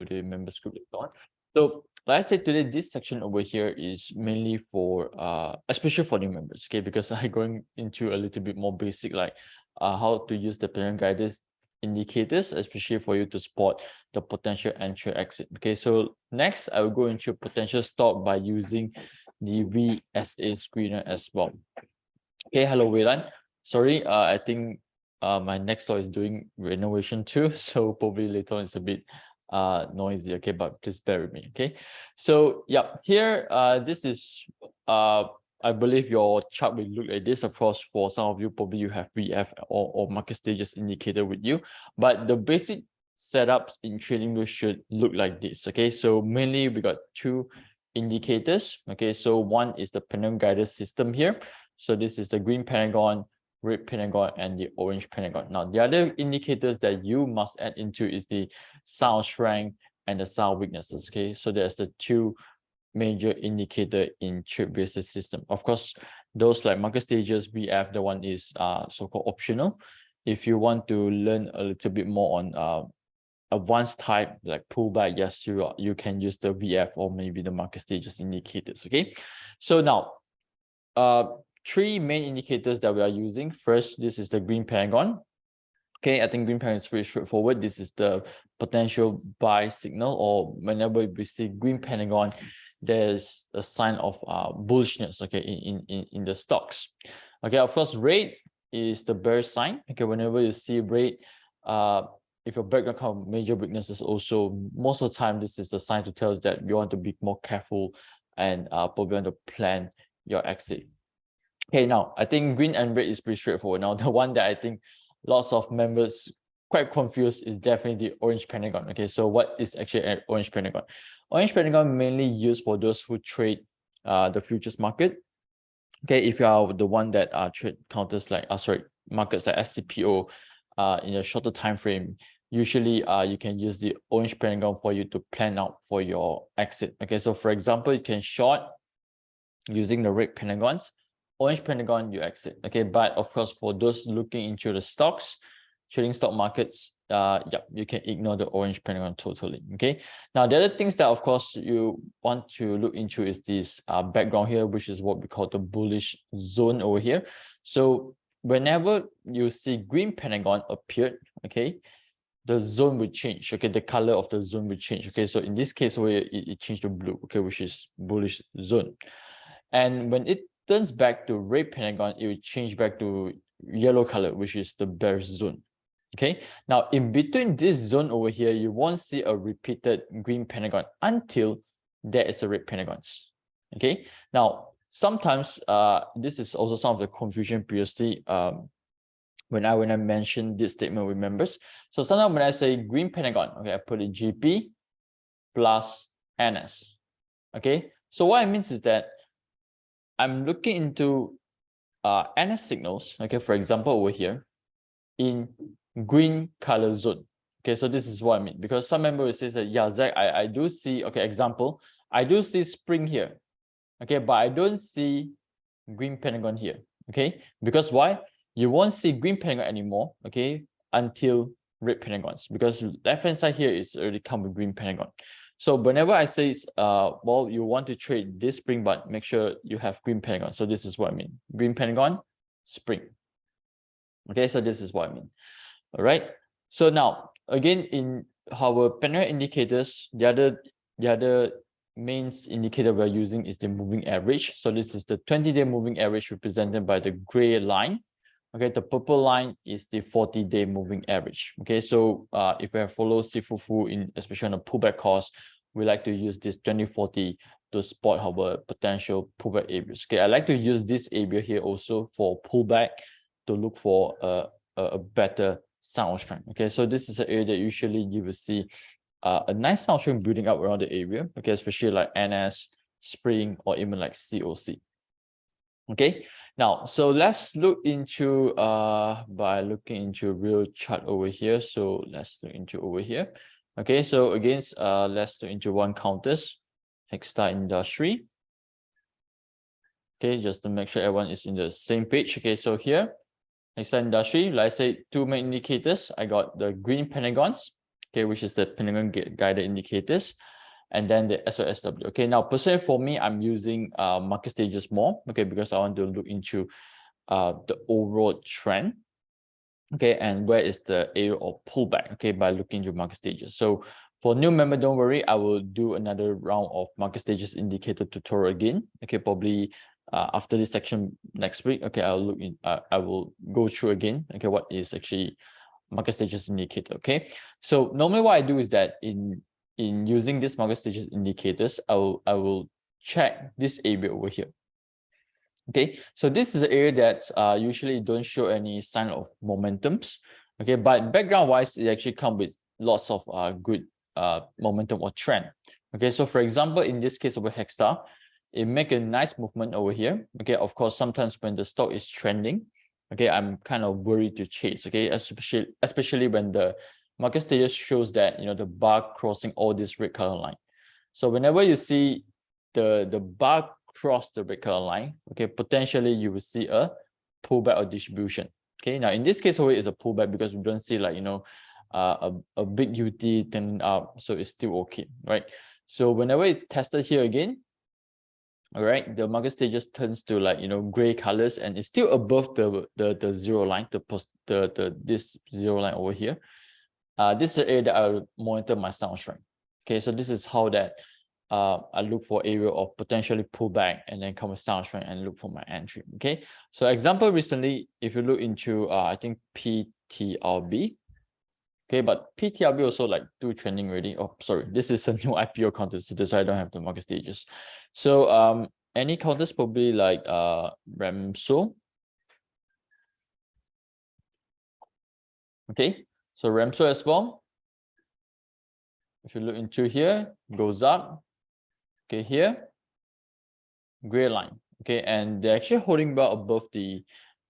the members group later on. So like I said today, this section over here is mainly for especially for new members, okay, because I'm going into a little bit more basic, like how to use the Pentagon Guider indicators, especially for you to spot the potential entry exit. Okay, so next I will go into potential stop by using the VSA screener as well. Okay, hello Wayland. Sorry, I think my next door is doing renovation too, so probably later on it's a bit noisy, okay, but please bear with me. Okay, so yeah, here this is I believe your chart will look like this. Of course, for some of you, probably you have VF or market stages indicator with you, but the basic setups in TradingView should look like this. Okay, so mainly we got two indicators. Okay, so one is the Pentagon Guider System here. So this is the green pentagon, red pentagon, and the orange pentagon. Now, the other indicators that you must add into is the sound strength and the sound weaknesses. Okay, so there's the two major indicator in TradeVSA system. Of course, those like market stages, VF, the one is so-called optional. If you want to learn a little bit more on advanced type like pullback, yes, you can use the VF or maybe the market stages indicators. Okay, so now three main indicators that we are using. First, this is the green pentagon. Okay, I think green pentagon is pretty straightforward. This is the potential buy signal, or whenever we see green pentagon, there's a sign of bullishness, okay, in the stocks. Okay, of course, red is the bear sign. Okay, whenever you see red, if your background have major weaknesses, also most of the time this is the sign to tell us that you want to be more careful and probably want to plan your exit. Okay, now I think green and red is pretty straightforward. Now the one that I think lots of members quite confused is definitely the orange pentagon. Okay, so what is actually an orange pentagon? Orange pentagon mainly used for those who trade the futures market. Okay, if you are the one that trade counters like markets like SCPO in a shorter time frame, usually you can use the orange pentagon for you to plan out for your exit. Okay, so for example, you can short using the red pentagons. Orange pentagon, you exit. Okay, but of course, for those looking into the stocks, trading stock markets, you can ignore the orange pentagon totally. Okay, now the other things that of course you want to look into is this background here, which is what we call the bullish zone over here. So whenever you see green pentagon appeared, okay, the zone will change. Okay, the color of the zone will change. Okay, so in this case where it changed to blue, okay, which is bullish zone. And when it turns back to red pentagon, it will change back to yellow color, which is the bearish zone. Okay, now in between this zone over here, you won't see a repeated green pentagon until there is a red pentagons. Okay, now sometimes this is also some of the confusion previously when I mentioned this statement with members. So sometimes when I say green pentagon, okay, I put in GP plus NS. Okay, so what it means is that I'm looking into NS signals, okay, for example, over here in green color zone. Okay, so this is what I mean, because some member will say that, yeah, Zach, I do see, okay, example, I do see spring here, okay, but I don't see green pentagon here, okay, because why? You won't see green pentagon anymore, okay, until red pentagons, because left hand side here is already come with green pentagon. So whenever I say, well, you want to trade this spring, but make sure you have green pentagon. So this is what I mean. Green pentagon, spring. Okay, so this is what I mean. All right. So now, again, in our pentagon indicators, the other main indicator we're using is the moving average. So this is the 20-day moving average represented by the gray line. Okay, the purple line is the 40-day moving average. Okay, so if we have followed Sifufu in especially on a pullback course, we like to use this 2040 to spot our potential pullback areas. Okay, I like to use this area here also for pullback to look for a better sound strength. Okay, so this is an area that usually you will see a nice sound strength building up around the area. Okay, especially like NS, Spring, or even like COC. Okay, now so let's look into by looking into a real chart over here. So let's look into over here. Okay, so again, let's look into one counters, Hexstar Industry. Okay, just to make sure everyone is in the same page. Okay, so here, Hexstar Industry, like I say, two main indicators. I got the green pentagons. okay, which is the Pentagon Guider Indicators, and then the SOSW. Okay, now personally for me, I'm using market stages more, okay, because I want to look into the overall trend, okay, and where is the area of pullback, okay, by looking into market stages. So for new member, don't worry, I will do another round of market stages indicator tutorial again, okay, probably after this section next week. Okay, I will go through again, okay, what is actually market stages indicator. Okay, so normally what I do is that in using this market stages indicators, I will check this area over here. Okay, so this is an area that usually don't show any sign of momentums. Okay, but background wise, it actually comes with lots of good momentum or trend. Okay, so for example, in this case over Hexstar, it make a nice movement over here. Okay, of course, sometimes when the stock is trending, okay, I'm kind of worried to chase. Okay, especially when the market status shows that, you know, the bar crossing all this red color line. So whenever you see the bar cross the red color line, okay, potentially you will see a pullback or distribution. Okay, now in this case, always is a pullback because we don't see, like, you know, a big UT turning up, so it's still okay, right? So whenever it tested here again, all right, the market stage just turns to, like, you know, gray colors, and it's still above the zero line, this zero line over here. This is the area that I'll monitor my sound strength. Okay, so this is how that I look for area of potentially pullback, and then come with sound strength and look for my entry. Okay, so example recently, if you look into I think PTRB. Okay, but PTRB also like do trending already. Oh, sorry, this is a new IPO counter, so I don't have the market stages. So any counters probably like RAMSO. Okay, so RAMSO as well. If you look into here, goes up. Okay, here, gray line. Okay, and they're actually holding well above the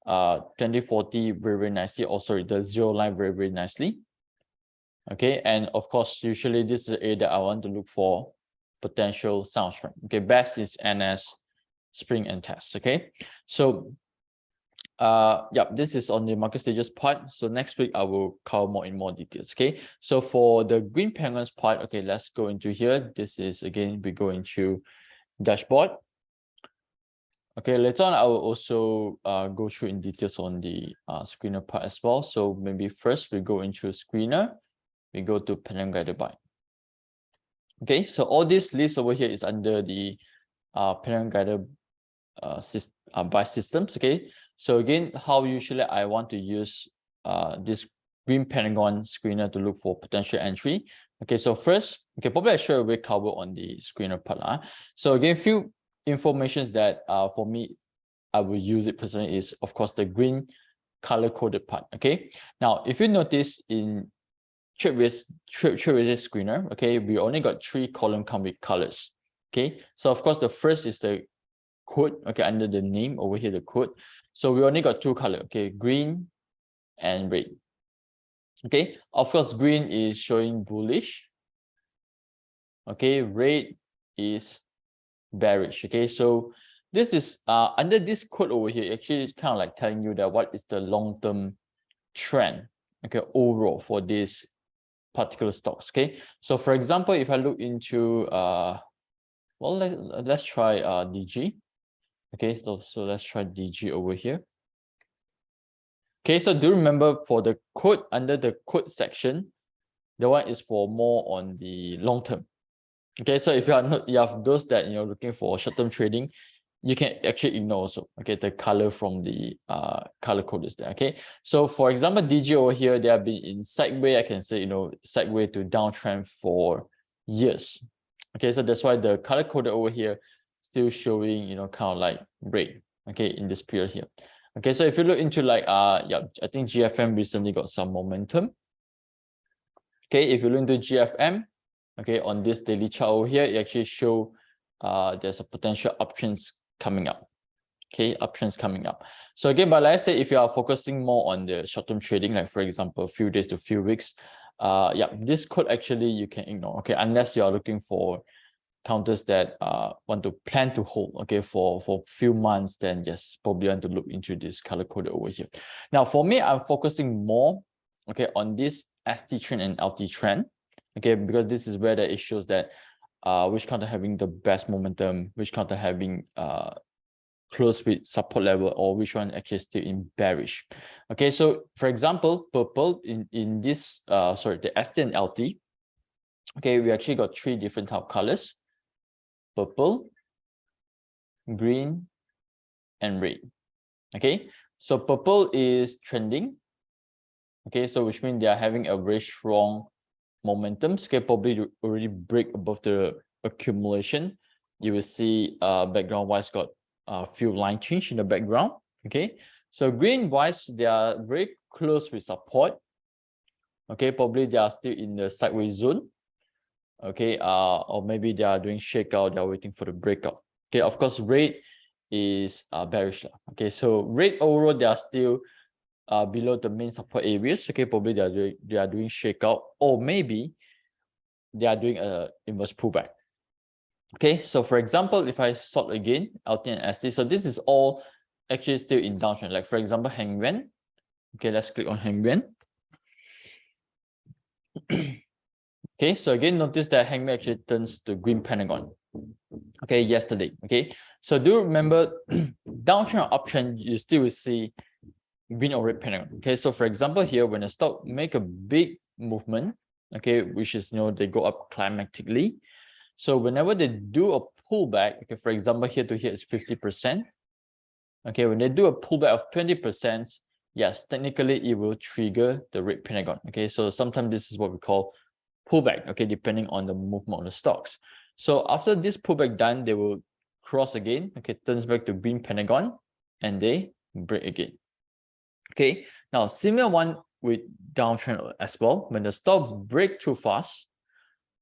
2040 very, very nicely. Oh, sorry, the zero line very, very nicely. Okay, and of course, usually this is the area that I want to look for potential sound strength. Okay, best is NS, spring and test. Okay, so yeah, this is on the market stages part. So next week I will cover more in more details. Okay, so for the green penguins part, okay, let's go into here. This is again, we go into dashboard. Okay, later on I will also go through in details on the screener part as well. So maybe first we go into screener. We go to Pentagon Guider Buy. Okay, so all this list over here is under the Pentagon Guider Buy systems. Okay, so again, how usually I want to use this green Pentagon screener to look for potential entry. Okay, so first, okay, probably I should already cover on the screener part. So again, few informations that for me, I will use it personally is, of course, the green color coded part. Okay, now if you notice in TradeVSA screener, okay, we only got 3 column come with colors. Okay, so of course the first is the code, okay, under the name over here, the code. So we only got 2 color, okay, green and red. Okay, of course green is showing bullish. Okay, red is bearish. Okay, so this is under this code over here, actually it's kind of like telling you that what is the long-term trend, okay, overall for this particular stocks. Okay, so for example, if I look into well, let's try DG. Okay, so let's try DG over here. Okay, so do remember for the code, under the code section, the one is for more on the long term. Okay, so if you are not, you have those that, you know, looking for short-term trading, you can actually ignore also. Okay, the color from the color code is there. Okay, so for example, DG over here, they have been in sideways, I can say, you know, sideways to downtrend for years. Okay, so that's why the color code over here still showing, you know, kind of like red. Okay, in this period here. Okay, so if you look into like yeah, I think GFM recently got some momentum. Okay, if you look into GFM, okay, on this daily chart over here, it actually show there's a potential uptrends coming up. Okay, uptrends coming up. So again, but let's say if you are focusing more on the short-term trading, like for example, a few days to a few weeks, yeah, this code actually you can ignore. Okay, unless you are looking for counters that want to plan to hold, okay, for few months, then yes, probably want to look into this color code over here. Now for me, I'm focusing more, okay, on this ST trend and LT trend. Okay, because this is where it shows that which counter having the best momentum, which counter having close with support level, or which one actually still in bearish. Okay, so for example, purple in this the ST and LT. Okay, we actually got 3 different type of colors: purple, green, and red. Okay, so purple is trending. Okay, so which means they are having a very strong momentum. Okay, probably already break above the accumulation. You will see background wise got a few line change in the background. Okay, so green wise, they are very close with support. Okay, probably they are still in the sideways zone. Okay, or maybe they are doing shakeout, they are waiting for the breakout. Okay, of course, red is bearish. Okay, so red overall, they are still below the main support areas. Okay, probably they are doing shakeout, or maybe they are doing a inverse pullback. Okay, so for example, if I sort again LT and ST, so this is all actually still in downtrend. Like for example, Hang Yuan. Okay, let's click on Hang Yuan. Okay, so again, notice that Hang Yuan actually turns to green Pentagon. Okay, yesterday. Okay, so do remember downtrend or uptrend, you still will see green or red Pentagon. Okay, so for example, here when the stock make a big movement, okay, which is they go up climactically. So whenever they do a pullback, okay, for example, here to here is 50%. Okay, when they do a pullback of 20%, yes, technically it will trigger the red Pentagon. Okay, so sometimes this is what we call pullback, okay, depending on the movement of the stocks. So after this pullback done, they will cross again, okay, turns back to green Pentagon, and they break again. Okay, now similar one with downtrend as well. When the stock break too fast,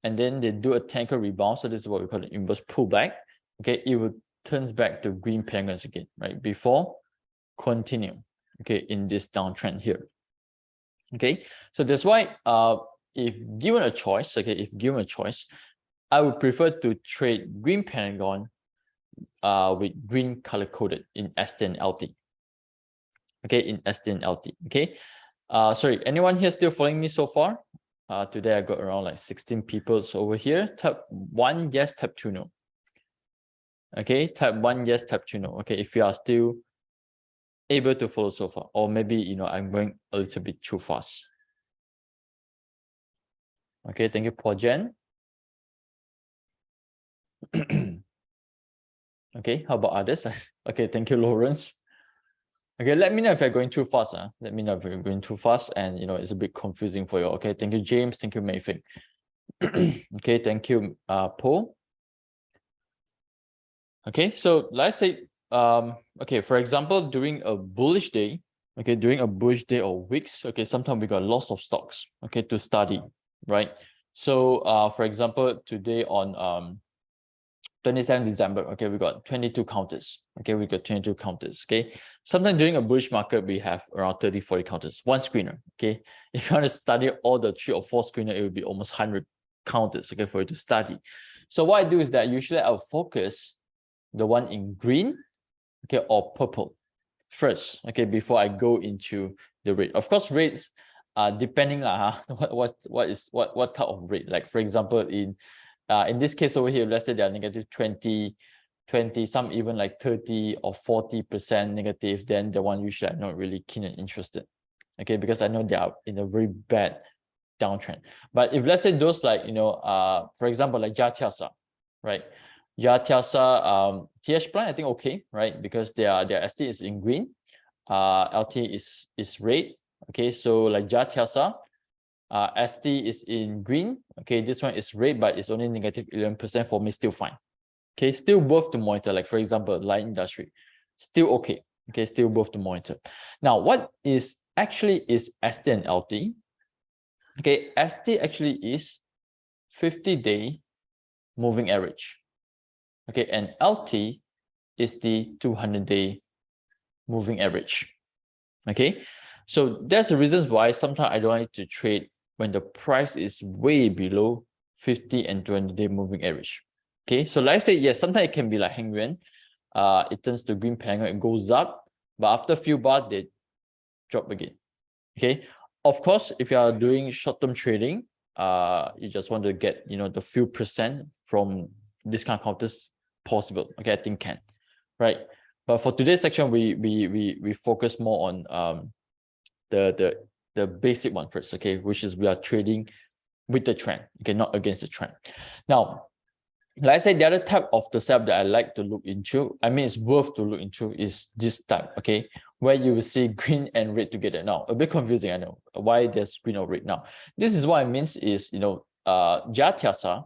and then they do a technical rebound, so this is what we call the inverse pullback. Okay, it will turns back to green Pentagons again, right? Before continue, okay, in this downtrend here. Okay, so that's why if given a choice, okay, if given a choice, I would prefer to trade green Pentagon with green color coded in ST and LT. Okay, in ST and LT. Okay, sorry, anyone here still following me so far? Today I got around like 16 people over here. Type 1 yes, type 2 no. Okay, type 1 yes, type 2 no. Okay, if you are still able to follow so far, or maybe I'm going a little bit too fast. Okay, thank you, Paul Jen. Okay, how about others? Okay, thank you, Lawrence. Okay, let me know if you're going too fast. Let me know if you're going too fast and it's a bit confusing for you. Okay, thank you, James. Thank you, Mayfei. Okay, thank you, Paul. Okay, so let's say, okay, for example, during a bullish day, okay, during a bullish day or weeks, okay, sometimes we got lots of stocks, okay, to study, right? So, for example, today on 27 December, okay, we got 22 counters. Okay, we got 22 counters. Okay, sometimes during a bullish market, we have around 30, 40 counters, one screener. Okay, if you want to study all the 3 or 4 screener, it will be almost 100 counters, okay, for you to study. So what I do is that usually I'll focus the one in green, okay, or purple first, okay, before I go into the red. Of course, reds depending what type of red. Like for example, in this case over here, let's say they are negative 20, some even like 30 or 40% negative, then the one usually I'm not really keen and interested. Okay, because I know they are in a very bad downtrend. But if let's say those like for example like JTSA, right? JTSA, TH Plan, I think okay, right? Because their ST is in green, LT is red. Okay, so like JTSA, ST is in green. Okay, this one is red, but it's only negative 11% for me, still fine. Okay, still worth to monitor. Like for example, light industry, still okay. Okay, still worth to monitor. Now, what is actually is ST and LT? Okay, ST actually is 50-day moving average. Okay, and LT is the 200-day moving average. Okay, so that's the reasons why sometimes I don't like to trade when the price is way below 50 and 20-day moving average. Okay, so like I say, yes, sometimes it can be like Hang Yuan. It turns to green Pentagon, it goes up, but after a few bars, they drop again. Okay, of course, if you are doing short-term trading, you just want to get, you know, the few percent from this kind of counters possible. Okay, I think can, right? But for today's section, we focus more on the basic one first, okay, which is we are trading with the trend, okay, not against the trend. Now, like I said, the other type of the setup that I like to look into, I mean, it's worth to look into, is this type, okay, where you will see green and red together. Now, a bit confusing, I know, why there's green or red. Now, this is what it means is, you know, TradeVSA,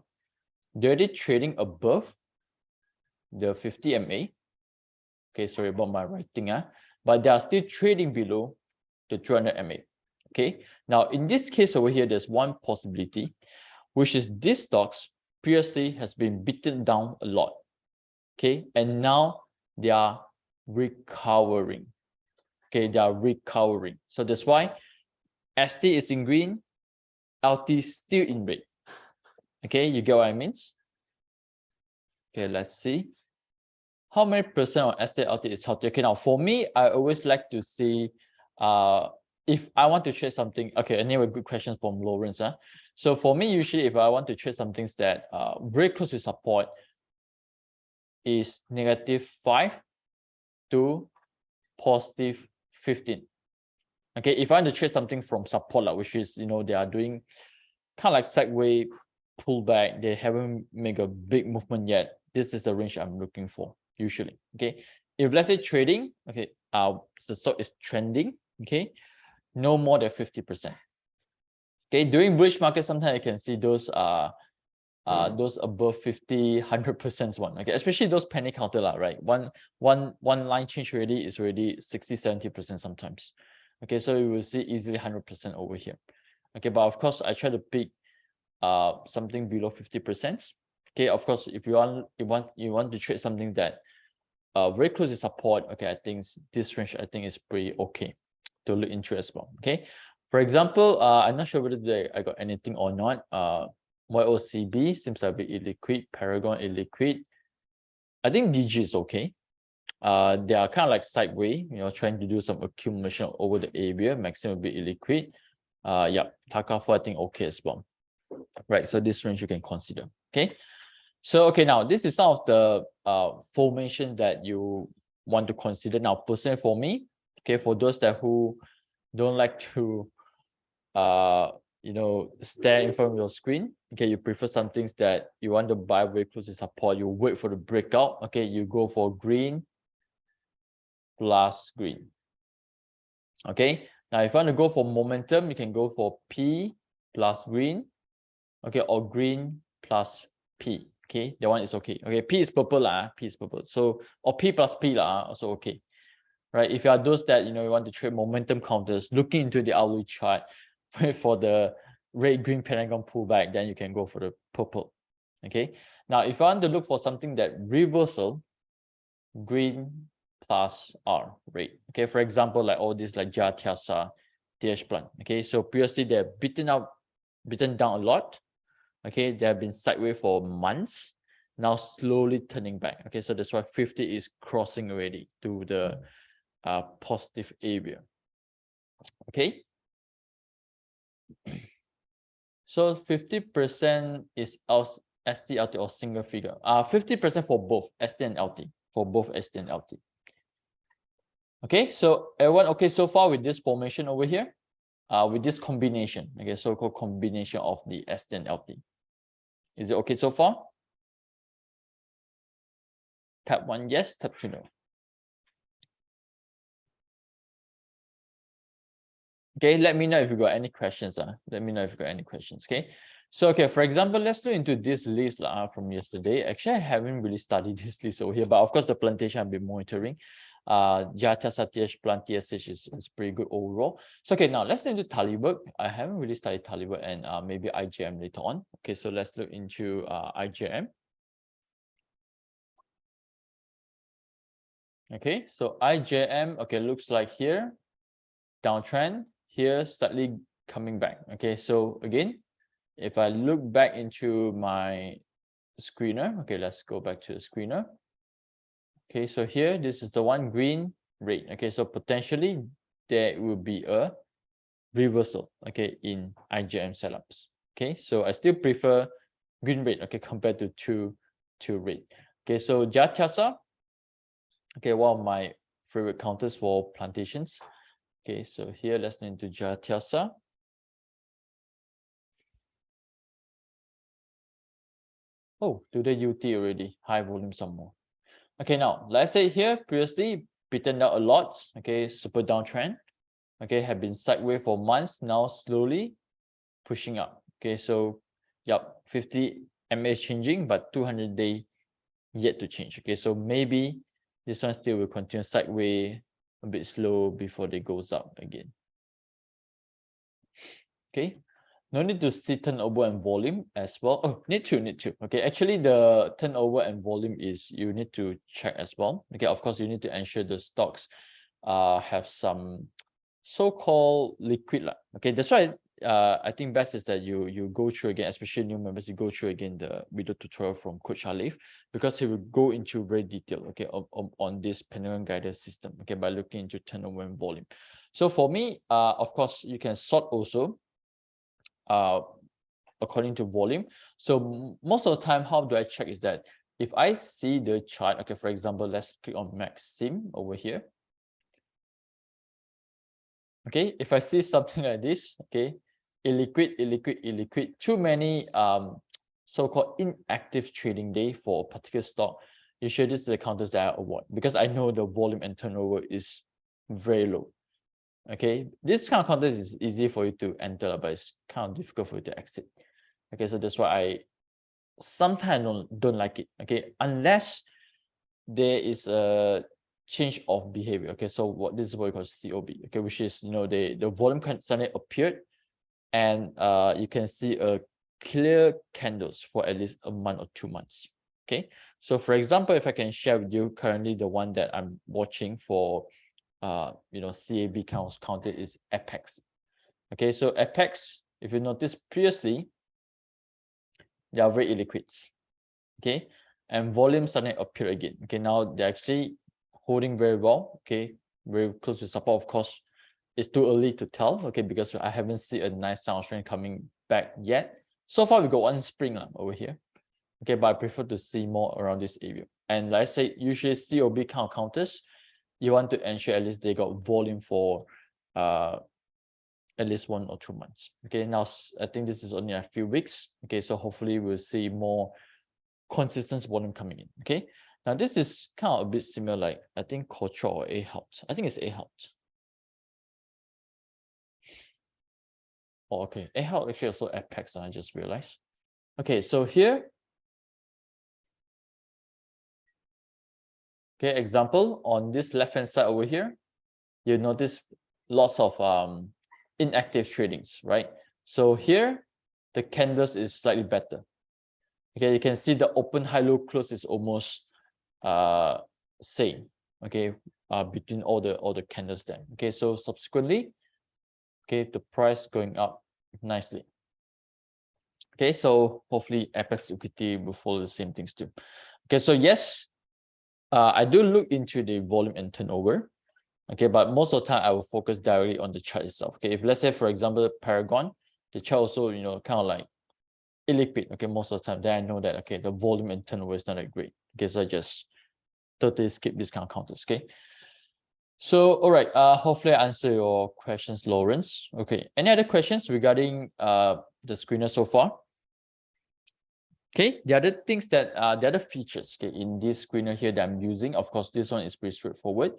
they're already trading above the 50 MA. Okay, sorry about my writing, but they are still trading below the 200 MA. Okay, now in this case over here, there's one possibility, which is these stocks previously has been beaten down a lot. Okay, and now they are recovering. Okay, they are recovering. So that's why ST is in green, LT is still in red. Okay, you get what I mean? Okay, let's see. How many percent of ST LT is healthy? Okay, now for me, I always like to see if I want to trade something. Okay, anyway, good question from Lawrence. So for me, usually if I want to trade something that very close to support is -5 to +15. Okay, if I want to trade something from support, which is, you know, they are doing kind of like sideways pullback, they haven't made a big movement yet, this is the range I'm looking for usually. Okay, if let's say trading, okay, the stock is trending, okay, no more than 50%. Okay, during bullish market, sometimes you can see those above 50, 100% one. Okay, especially those penny counter, right? One line change already is already 60, 70% sometimes. Okay, so you will see easily 100% over here. Okay, but of course I try to pick something below 50%. Okay, of course, if you want to trade something that very close to support, okay, I think this range I think is pretty okay to look into as well. Okay, for example, I'm not sure whether I got anything or not. YOCB seems a bit illiquid, Paragon illiquid. I think DG is okay. They are kind of like sideways, you know, trying to do some accumulation over the area, maximum a bit illiquid. Yeah, Takafo I think okay as well. Right, so this range you can consider. Okay, so okay, now this is some of the formation that you want to consider. Now, personally for me, okay, for those that who don't like to you know, stare in front of your screen, okay, you prefer some things that you want to buy very close to support, you wait for the breakout, okay, you go for green plus green. Okay, now if you want to go for momentum, you can go for P plus green, okay, or green plus P. Okay, that one is okay. Okay, P is purple, P is purple. So, or P plus P also okay. Right, if you are those that, you know, you want to trade momentum counters, looking into the hourly chart, wait for the red green Pentagon pullback, then you can go for the purple. Okay, now if you want to look for something that reversal, green plus R, red. Okay, for example, like all these like TradeVSA, TH Plan. Okay, so previously they're beaten down a lot. Okay, they have been sideways for months, now slowly turning back. Okay, so that's why 50 is crossing already to the positive area. Okay, so 50% is ST, LT, or single figure. 50% for both ST and LT, for both ST and LT. Okay, so everyone okay so far with this formation over here, with this combination, okay, so-called combination of the ST and LT. Is it okay so far? Tap 1 yes, tap 2 no. Okay, let me know if you got any questions. Let me know if you got any questions. Okay, so okay, for example, let's look into this list from yesterday. Actually, I haven't really studied this list over here, but of course the plantation I've been monitoring. TradeVSA, TH Plan, TSH is pretty good overall. So okay, now let's look into Talibot. I haven't really studied Talibot and maybe IJM later on. Okay, so let's look into IJM. Okay, so IJM, okay, looks like here, downtrend, here slightly coming back. Okay, so again, if I look back into my screener, okay, let's go back to the screener. Okay, so here, this is the one green, red. Okay, so potentially there will be a reversal, okay, in IJM setups. Okay, so I still prefer green red, okay, compared to red. Okay, so TradeVSA, okay, one of my favorite counters for plantations. Okay, so here let's go into TradeVSA. Oh, today UT already high volume some more. Okay, now let's say here previously beaten down a lot. Okay, super downtrend. Okay, have been sideways for months, now slowly pushing up. Okay, so yep, 50 MA is changing, but 200-day yet to change. Okay, so maybe this one still will continue sideways a bit slow before they goes up again. Okay, no need to see turnover and volume as well. Oh, need to. Okay, actually the turnover and volume is you need to check as well. Okay, of course you need to ensure the stocks have some so-called liquid. Okay, that's why I think best is that you go through again, especially new members, you go through again the video tutorial from Coach Halif, because he will go into very detail, okay, on this Pentagon Guider System, okay, by looking into turnover and volume. So for me, of course, you can sort also according to volume. So most of the time, how do I check is that if I see the chart, okay, for example, let's click on Maxim over here. Okay, if I see something like this, okay, illiquid, too many so-called inactive trading day for a particular stock, usually this is the counters that I avoid because I know the volume and turnover is very low. Okay, this kind of counters is easy for you to enter, but it's kind of difficult for you to exit. Okay, so that's why I sometimes don't like it. Okay, unless there is a change of behavior. Okay, so this is what we call COB. Okay, which is the volume can suddenly appeared, and you can see a clear candles for at least a month or 2 months. Okay, so for example, if I can share with you currently the one that I'm watching for CAB counter is Apex. Okay, so Apex, if you notice previously, they are very illiquid. Okay, and volume suddenly appear again. Okay, now they're actually holding very well. Okay, very close to support. Of course, it's too early to tell. Okay, because I haven't seen a nice downtrend coming back yet. So far, we got one spring over here. Okay, but I prefer to see more around this area. And like I say, usually COB counters, you want to ensure at least they got volume for at least 1 or 2 months. Okay, now I think this is only a few weeks. Okay, so hopefully we'll see more consistent volume coming in. Okay, now this is kind of a bit similar, like I think Culture or A helped. I think it's A helped. Oh, okay, A helped actually also Apex. I just realized. Okay, so here. Okay, example on this left-hand side over here, you notice lots of inactive tradings, right? So here, the candles is slightly better. Okay, you can see the open, high, low, close is almost same. Okay, between all the candles there. Okay, so subsequently, okay, the price going up nicely. Okay, so hopefully Apex equity will follow the same things too. Okay, so yes, I do look into the volume and turnover. Okay, but most of the time I will focus directly on the chart itself. Okay, if let's say for example Paragon, the chart also kind of like illiquid. Okay, most of the time, then I know that okay the volume and turnover is not that great. Okay, so I just totally skip this kind of counters. Okay, so all right, hopefully I answer your questions, Lawrence. Okay, any other questions regarding the screener so far? Okay, the other things that the other features, okay, in this screener here that I'm using, of course, this one is pretty straightforward.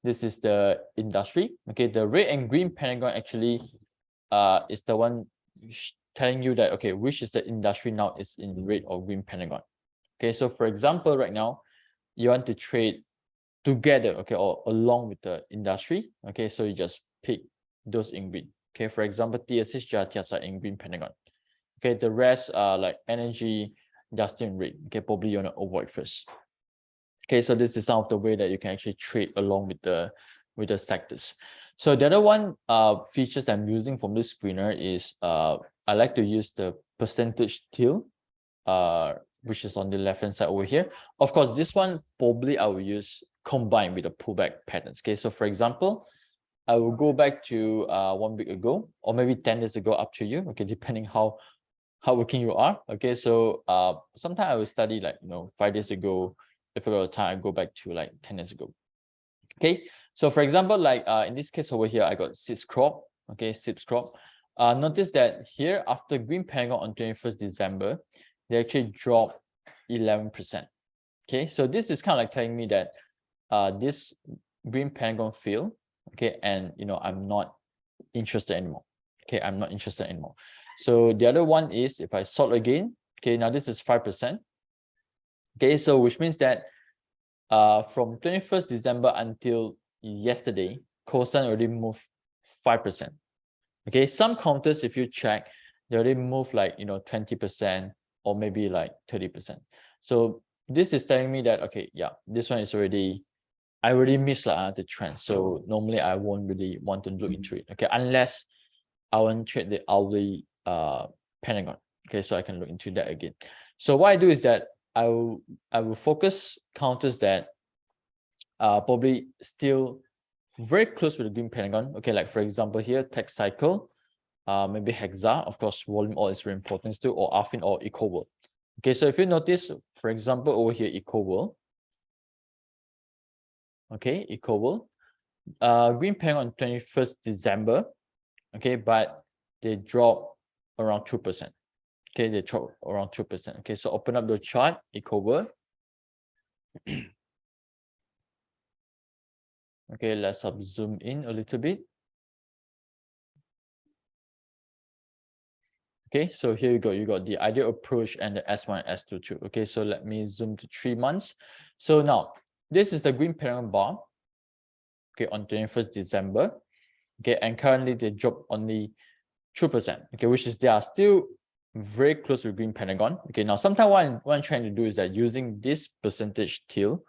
This is the industry. Okay, the red and green Pentagon actually is the one telling you that okay, which is the industry now is in red or green Pentagon. Okay, so for example, right now you want to trade together, okay, or along with the industry. Okay, so you just pick those in green. Okay, for example, TSH, TSI in green Pentagon. Okay, the rest are like energy, just in red. Okay, probably you want to avoid first. Okay, so this is some of the way that you can actually trade along with the sectors. So the other one features that I'm using from this screener is I like to use the percentage till, which is on the left hand side over here. Of course, this one probably I will use combined with the pullback patterns. Okay, so for example, I will go back to 1 week ago or maybe 10 days ago, up to you. Okay, depending how hardworking you are. Okay, so sometimes I will study like 5 days ago. If I got time, I go back to like 10 days ago. Okay, so for example, like in this case over here, I got SIPS crop. Okay, SIPS crop. Notice that here after green Pentagon on 21st December, they actually dropped 11%. Okay, so this is kind of like telling me that this green Pentagon failed. Okay, and I'm not interested anymore. Okay, I'm not interested anymore. So the other one is if I sort again. Okay, now this is 5%. Okay, so which means that from 21st December until yesterday, Kosan already moved 5%. Okay, some counters, if you check, they already moved like 20% or maybe like 30%. So this is telling me that okay, yeah, this one is already, I already missed the trend. So normally I won't really want to look into it. Okay, unless I want to trade the hourly Pentagon. Okay, so I can look into that again. So what I do is that I will focus counters that probably still very close with the green Pentagon. Okay, like for example here, tech cycle, maybe Hexa, of course, volume oil is very important too, or Affin or EcoWorld. Okay, so if you notice, for example, over here, EcoWorld. Okay, EcoWorld. Green Pentagon on 21st December. Okay, but they drop around 2%. Okay, they drop around 2%. Okay, so open up the chart, EcoWorld. Okay, let's zoom in a little bit. Okay, so here you go. You got the ideal approach and the S1 and S2 too. Okay, so let me zoom to 3 months. So now this is the green Pentagon bar. Okay, on 21st December. Okay, and currently they dropped only 2%. Okay, which is they are still very close to green Pentagon. Okay, now sometimes what I'm trying to do is that using this percentage tail,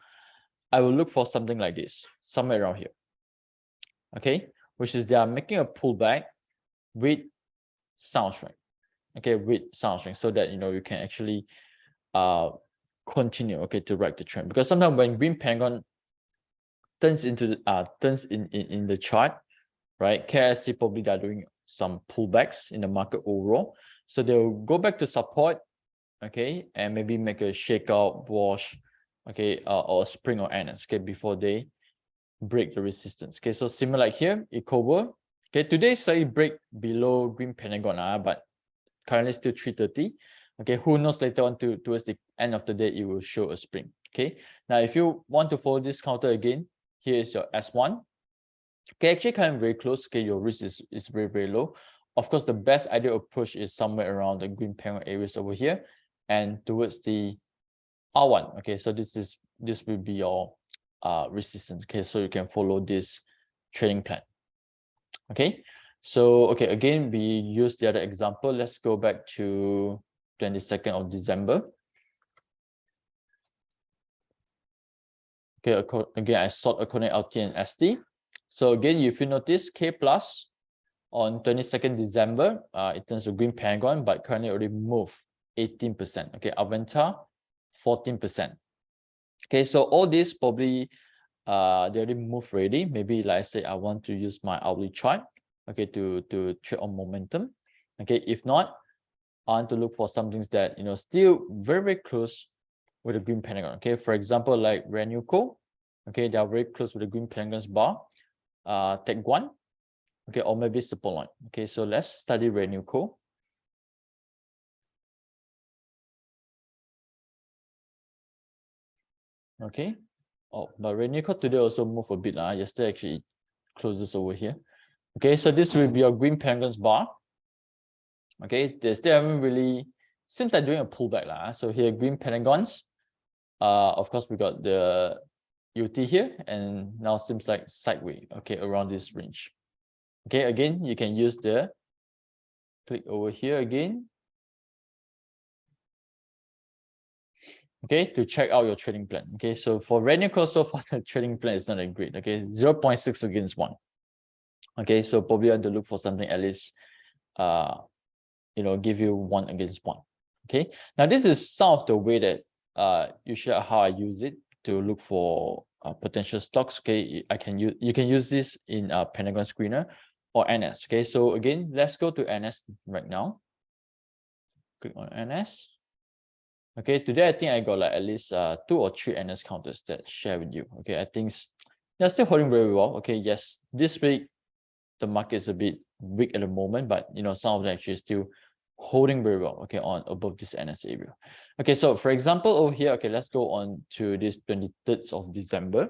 I will look for something like this, somewhere around here. Okay, which is they are making a pullback with sound strength. Okay, with sound strength, so that you can actually continue, okay, to ride the trend. Because sometimes when green Pentagon turns into in the chart, right, KSC probably they are doing some pullbacks in the market overall, so they'll go back to support, okay, and maybe make a shakeout, wash, okay, or spring or NS, okay, before they break the resistance. Okay, so similar like here, EcoWorld. Okay, today slightly break below green Pentagon, but currently still 330. Okay, who knows, later on towards the end of the day it will show a spring. Okay, now if you want to follow this counter again, here is your S1. Okay, actually kind of very close. Okay, your risk is very, very low. Of course, the best ideal approach is somewhere around the green Pentagon areas over here and towards the R1. Okay, so this will be your resistance. Okay, so you can follow this trading plan. Okay, so okay, again we use the other example. Let's go back to 22nd of December. Okay, again I sort according LT and ST. So again, if you notice, K plus on 22nd December, it turns to green Pentagon, but currently already moved 18%. Okay, Aventa 14%. Okay, so all this probably they already moved already. Maybe like I say, I want to use my hourly chart, okay, to trade on momentum. Okay, if not, I want to look for some things that still very, very close with the green Pentagon. Okay, for example, like Renuco, okay, they are very close with the green Pentagon's bar. Tech One, okay, or maybe support line. Okay, so let's study Renuco. Okay, oh, but Renuco today also moved a bit. Yesterday actually closes over here. Okay, so this will be your green Pentagon's bar. Okay, they still haven't really, seems like doing a pullback. So here, green Pentagons. Of course, we got the UT here, and now seems like sideways, okay, around this range. Okay, again, you can use the click over here again. Okay, to check out your trading plan. Okay, so for Renuco, so far the trading plan is not that great. Okay, 0.6 against 1. Okay, so probably have to look for something at least give you 1 against 1. Okay, now this is some of the way that usually how I use it to look for potential stocks. Okay, you can use this in Pentagon Screener or NS. Okay, so again, let's go to NS right now. click on NS. Okay, today I think I got like at least 2 or 3 NS counters that share with you. Okay, I think they're still holding very well. Okay, yes, this week the market is a bit weak at the moment, but you know, some of them actually still holding very well. Okay, on above this NS area. Okay, so for example over here, okay, let's go on to this 23rd of December.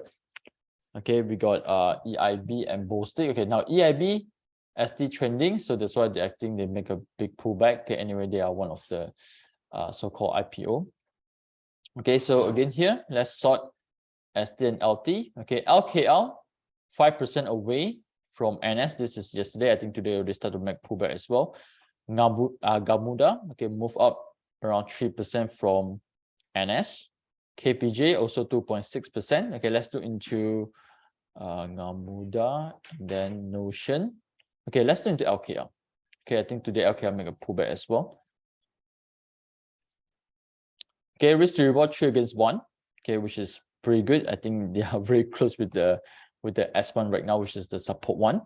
Okay, we got EIB and Bolstick. Okay, now EIB ST trending, so that's why I think they make a big pullback. Okay, anyway, they are one of the so-called IPO. Okay, so again here, let's sort ST and LT. Okay, LKL 5% away from NS. This is yesterday. I think today they start to make pullback as well. Gamuda, okay, move up around 3% from NS. KPJ also 2.6%. Okay, let's look into Gamuda, then Notion. Okay, let's look into LKL. Okay, I think today LKL make a pullback as well. Okay, risk to reward 3 against 1. Okay, which is pretty good. I think they are very close with the S1 right now, which is the support one.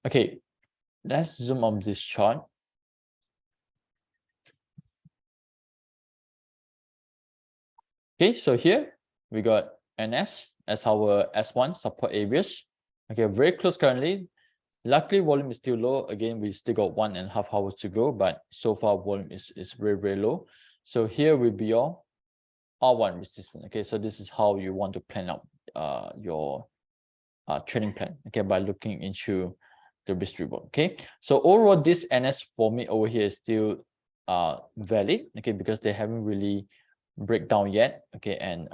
Okay, let's zoom on this chart. Okay, so here we got NS as our S1 support areas. Okay, very close currently. Luckily, volume is still low. Again, we still got 1.5 hours to go, but so far volume is very, very low. So here will be your R1 resistance. Okay, so this is how you want to plan out your trading plan. Okay, by looking into the risk reward. Okay, so overall, this NS for me over here is still valid. Okay, because they haven't really break down yet. Okay, and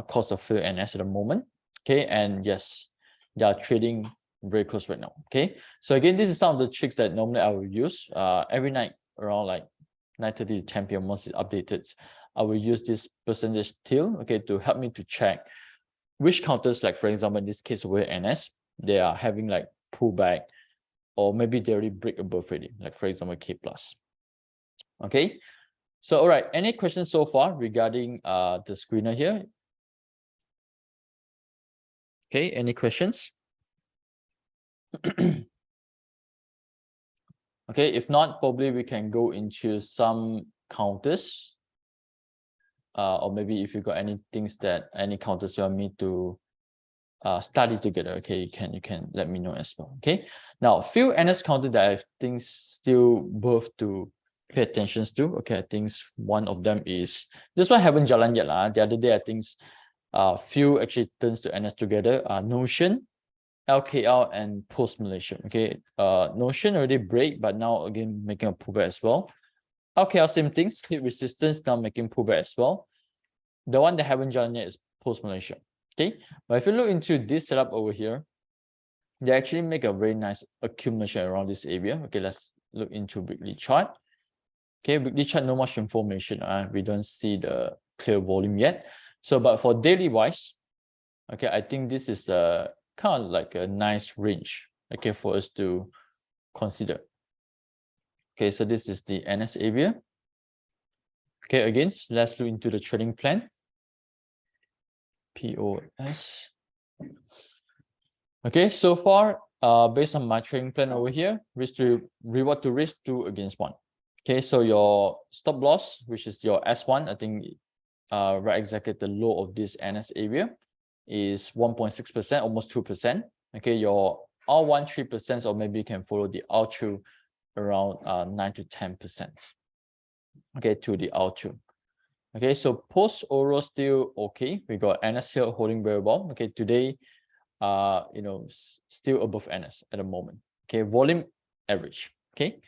cost of fail NS at the moment. Okay, and yes, they are trading very close right now. Okay, so again, this is some of the tricks that normally I will use every night around like 9:30 to 10 p.m. once it's updated. I will use this percentage till, okay, to help me to check which counters, like for example, in this case where NS, they are having like pullback, or maybe they already break above already, like for example, K plus. Okay, so all right, any questions so far regarding the screener here? Okay, any questions? Okay, if not, probably we can go into some counters. Or maybe if you got any things that any counters you want me to study together, okay, you can let me know as well. Okay, now few NS counter that I think still worth to pay attention to. Okay, I think one of them is this one haven't jalan yet lah. The other day I think few actually turns to NS together. Notion, LKL, and Post Malaysia. Okay, Notion already break, but now again making a pullback as well. LKL same things, hit resistance, now making pullback as well. The one that haven't jalan yet is Post Malaysia. Okay, but if you look into this setup over here, they actually make a very nice accumulation around this area. Okay, let's look into weekly chart. Okay, weekly chart, no much information. We don't see the clear volume yet. So, but for daily wise, okay, I think this is a kind of like a nice range, okay, for us to consider. Okay, so this is the NS area. Okay, again, let's look into the trading plan. POS. Okay, so far, based on my trading plan over here, risk to reward to risk 2 against 1. Okay, so your stop loss, which is your S1, I think right exactly at the low of this NS area, is 1.6%, almost 2%. Okay, your R1 3%, or maybe you can follow the R2 around 9 to 10%. Okay, to the R2. Okay, so post oral still okay. We got NS here holding very well. Okay, today, you know, still above NS at the moment. Okay, volume average. Okay,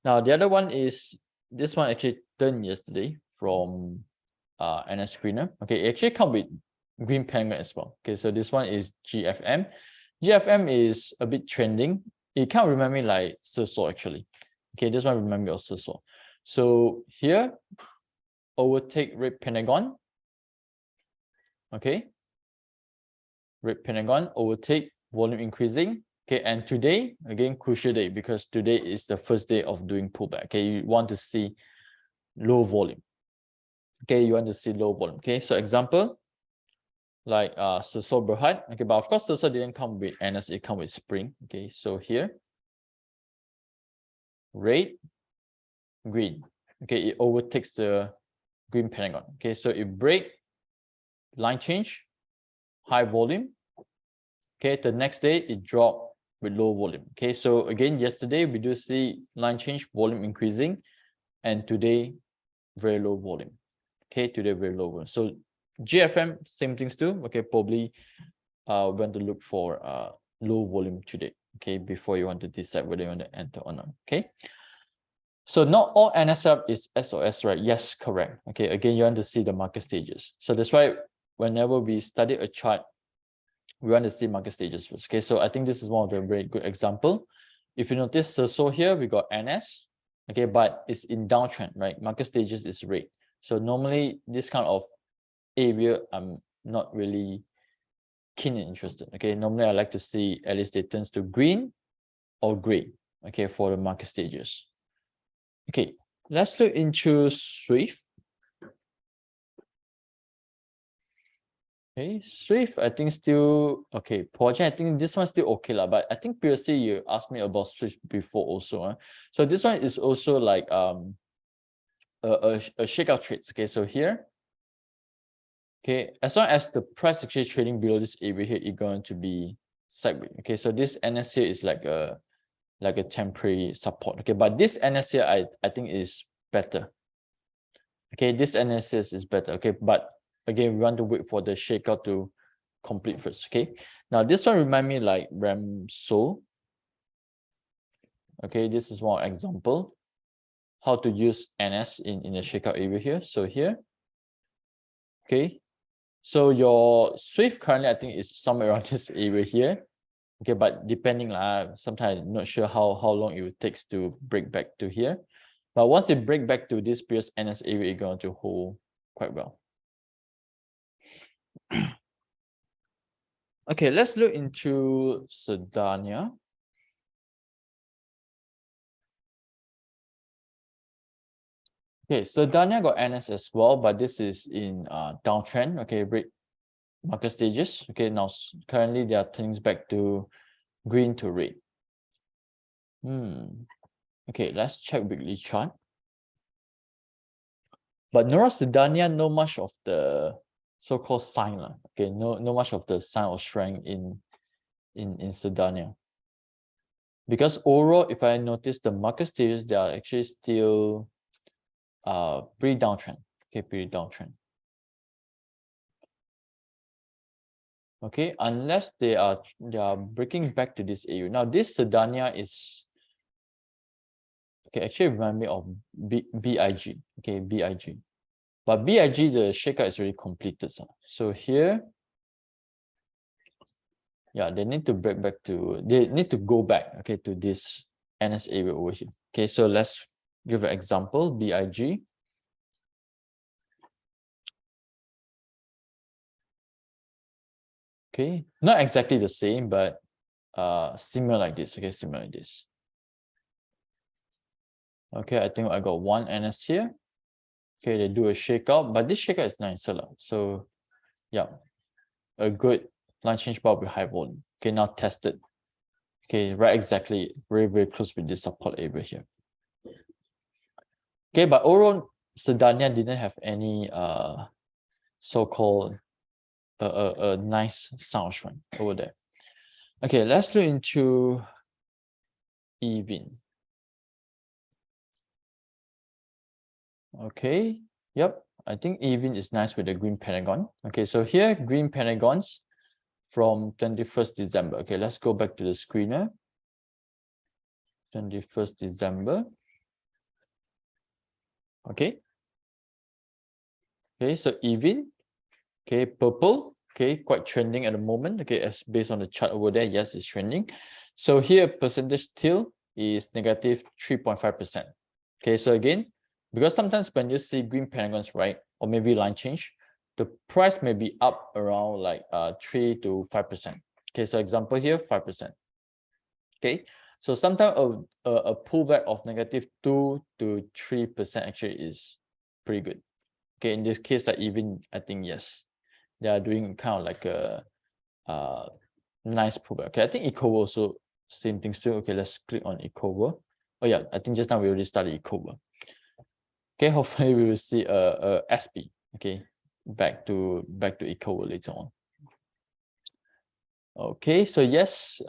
now the other one is this one actually turned yesterday from NS screener. Okay, it actually come with green payment as well. Okay, so this one is GFM. GFM is a bit trending. It can't remember me like Seesaw actually. Okay, this one remind me of Seesaw. So here, overtake red Pentagon. Okay, red Pentagon, overtake, volume increasing. Okay, and today, again, crucial day, because today is the first day of doing pullback. Okay, you want to see low volume. Okay, you want to see low volume. Okay, so example, like Seesaw Berhad. Okay, but of course, Seesaw didn't come with NS, it come with Spring. Okay, so here, red, green. okay, it overtakes the green Pentagon. Okay, so it break, line change, high volume. Okay, the next day it dropped with low volume. Okay, so again, yesterday we do see line change, volume increasing, and today very low volume. Okay, today very low volume. So GFM, same things too. Okay, probably want to look for low volume today. Okay, before you want to decide whether you want to enter or not. Okay. So not all NSF is SOS, right? Yes, correct. Okay, again, you want to see the market stages. So that's why whenever we study a chart, we want to see market stages first. Okay, so I think this is one of the very good example. If you notice, so here we got NS, okay, but it's in downtrend, right? Market stages is red. So normally this kind of area, I'm not really keen and interested. Okay, normally I like to see at least it turns to green or gray, okay, for the market stages. Okay, let's look into Swift. Okay, Swift, I think still okay. Project, I think this one's still okay lah. But I think previously you asked me about Swift before also. So this one is also like a shakeout trades. Okay, so here, okay, as long as the price actually trading below this area here, it's going to be sideways. Okay, so this NS here is like a temporary support. Okay, but this NS here I think is better. Okay, this NS is better. Okay, but again, we want to wait for the shakeout to complete first. Okay, now this one remind me like Ramso. Okay, this is one example how to use NS in the shakeout area here. So here, okay, so your Swift currently I think is somewhere around this area here. Okay, but depending sometimes I'm not sure how long it takes to break back to here. But once it break back to this previous NS area, it's going to hold quite well. Okay, let's look into Sedania. Okay, Sedania got NS as well, but this is in downtrend. Okay, break market stages. Okay, now currently they are turning back to green to red. Okay, let's check weekly chart. But Sedania, no much of the so-called sign. Okay, no much of the sign of strength in Sedania. Because overall, if I notice the market stages, they are actually still pretty downtrend. Okay, pretty downtrend. Okay, unless they are breaking back to this area. Now this Sedania is okay, actually remind me of BIG. Okay, BIG. But BIG, the shakeout is already completed. So here, yeah, they need to break back to, they need to go back, okay, to this NS area over here. Okay, so let's give an example, BIG. Okay, not exactly the same, but similar like this. Okay, similar like this. Okay, I think I got one NS here. Okay, they do a shakeout, but this shakeout is nicer. So yeah, a good line change bar with high volume. Okay, now tested. Okay, right, exactly, very close with this support area here. Okay, but overall, Sedania didn't have any so-called a nice sound strength over there. Okay, let's look into EVIN. Okay, yep, I think EVIN is nice with the green Pentagon. Okay, so here, green Pentagons from 21st December. Okay, let's go back to the screener. 21st December. Okay. Okay, so EVIN, okay, purple, okay, quite trending at the moment. Okay, as based on the chart over there, yes, it's trending. So here, percentage till is negative 3.5%. Okay, so again, because sometimes when you see green Pentagons, right, or maybe line change, the price may be up around like 3 to 5%. Okay, so example here, 5%. Okay, so sometimes a pullback of negative 2 to 3% actually is pretty good. Okay, in this case, like even I think yes, they are doing kind of like a nice pullback. Okay, I think Ecover also same thing still. Okay, let's click on Ecover. Oh yeah, I think just now we already started Ecover. Okay, hopefully we will see a SP. Okay, back to eco later on. Okay, so yes,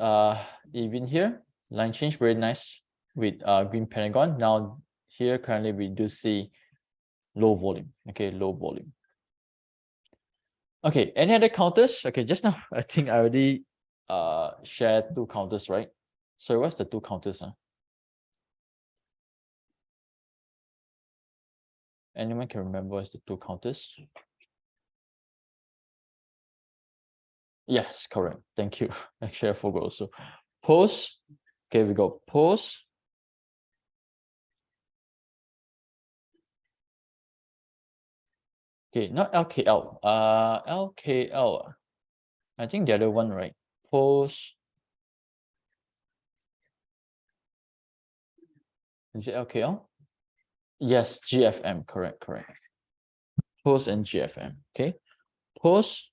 even here, line change very nice with green Pentagon. Now here currently we do see low volume. Okay, low volume. Okay, any other counters? Okay, just now I think I already shared 2 counters, right? So what's the 2 counters? Anyone can remember what's the 2 counters? Yes, correct. Thank you. Actually, I forgot also. Post. Okay, we got post. Okay, not LKL. LKL. I think the other one, right? Post. Is it LKL? Yes, GFM. Correct. Post and GFM. Okay. Post,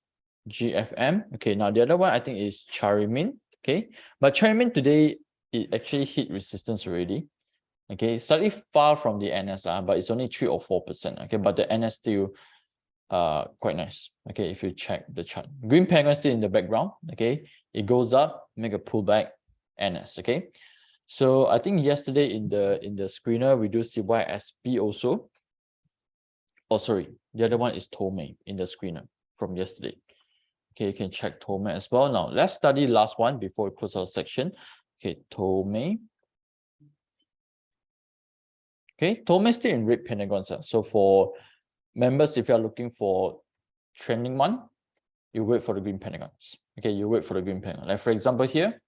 GFM. Okay, now the other one I think is Charimin. Okay, but Charimin today it actually hit resistance already. Okay, slightly far from the NSR, but it's only 3 or 4%. Okay, but the NS still quite nice. Okay, if you check the chart, green Pentagon still in the background. Okay, it goes up, make a pullback, NS. Okay, so I think yesterday in the screener we do see YSP also. Oh, sorry, the other one is Tome in the screener from yesterday. Okay, you can check Tome as well. Now let's study last one before we close our section. Okay, Tome. Okay, Tome still in red pentagons. So for members, if you are looking for trending one, you wait for the green pentagons. Okay, you wait for the green pentagon. Like for example here,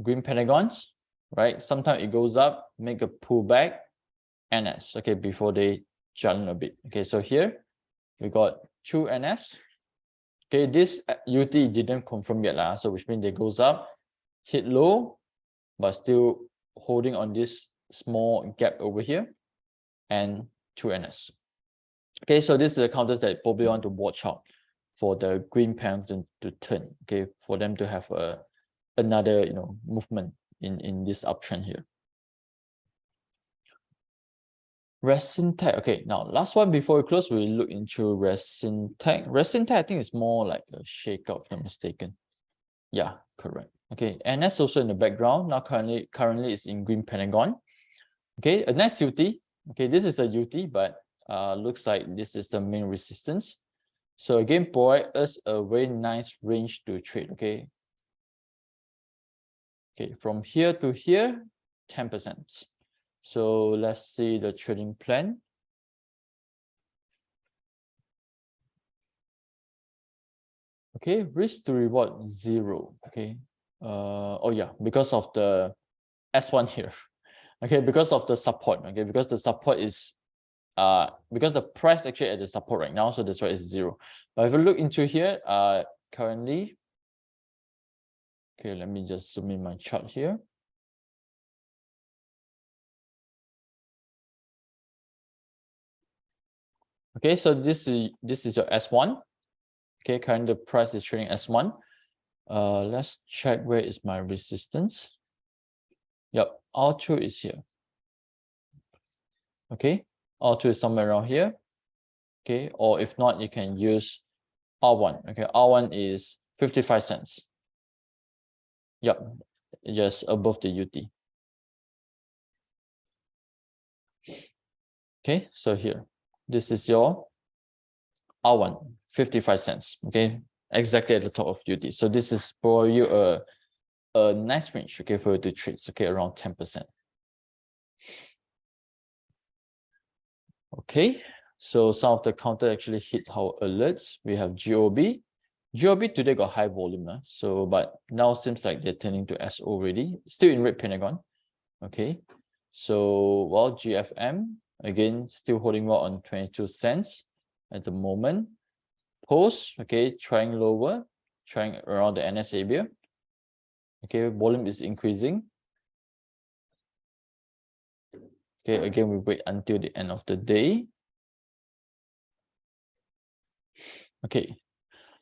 green pentagons, right? Sometimes it goes up, make a pullback, NS. Okay, before they jump a bit. Okay, so here we got 2 NS. Okay, this UT didn't confirm yet, so which means they goes up, hit low, but still holding on this small gap over here, and 2 NS. Okay, so this is the counters that probably want to watch out for the green pentagon to turn. Okay, for them to have another movement in this uptrend here. Resintech. Okay, now last one before we close, we'll look into Resintech. Resintech, I think it's more like a shakeout, if I'm mistaken. Yeah, correct. Okay, and that's also in the background. Now currently it's in green pentagon. Okay, a nice UT. Okay, this is a UT, but looks like this is the main resistance. So again, provide us a very nice range to trade. Okay. Okay, from here to here, 10%. So let's see the trading plan. Okay, risk to reward 0. Okay. Oh yeah, because of the S1 here. Okay, because of the support. Okay, because the support is because the price actually at the support right now, so that's why it's 0. But if you look into here, currently, okay, let me just zoom in my chart here. Okay, so this is your S1. Okay, currently the price is trading S1. Let's check where is my resistance. Yep, R2 is here. Okay, R2 is somewhere around here. Okay, or if not, you can use R1. Okay, R1 is 55 cents. Yep, just above the UT. Okay, so here, this is your R1, 55 cents. Okay, exactly at the top of UT. So this is for you a nice range, okay, for you to trade. Okay, around 10%. Okay, so some of the counter actually hit our alerts. We have GOB. GOB today got high volume, so but now seems like they're turning to S already. Still in red pentagon. Okay, so while GFM again still holding well on 22 cents at the moment. Post, okay, trying lower, trying around the NS area. Okay, volume is increasing. Okay, again, we wait until the end of the day. Okay,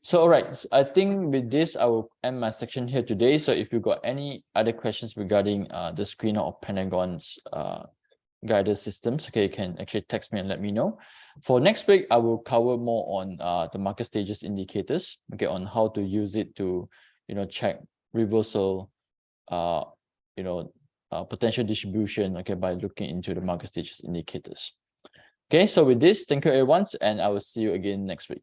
so all right, so I think with this, I will end my section here today. So if you got any other questions regarding the screener of Pentagon's Guider Systems. Okay, you can actually text me and let me know. For next week, I will cover more on the market stages indicators. Okay, on how to use it to, check reversal, potential distribution. Okay, by looking into the market stages indicators. Okay, so with this, thank you everyone, and I will see you again next week.